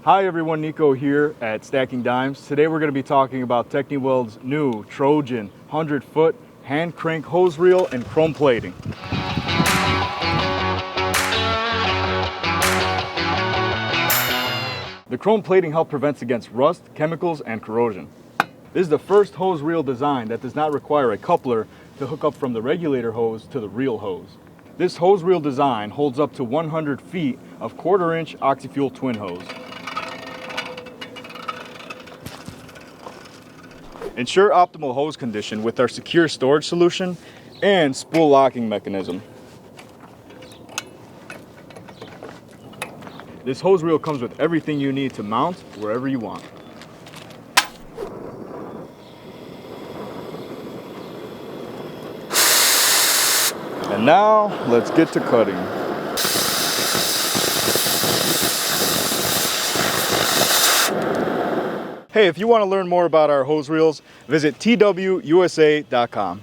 Hi everyone, Nico here at Stacking Dimes. Today we're going to be talking about TechniWeld's new Trojan 100-foot hand crank hose reel and chrome plating. The chrome plating helps prevent against rust, chemicals, and corrosion. This is the first hose reel design that does not require a coupler to hook up from the regulator hose to the reel hose. This hose reel design holds up to 100 feet of 1/4-inch oxy-fuel twin hose. Ensure optimal hose condition with our secure storage solution and spool locking mechanism. This hose reel comes with everything you need to mount wherever you want. And now, let's get to cutting. Hey, if you want to learn more about our hose reels, visit twusa.com.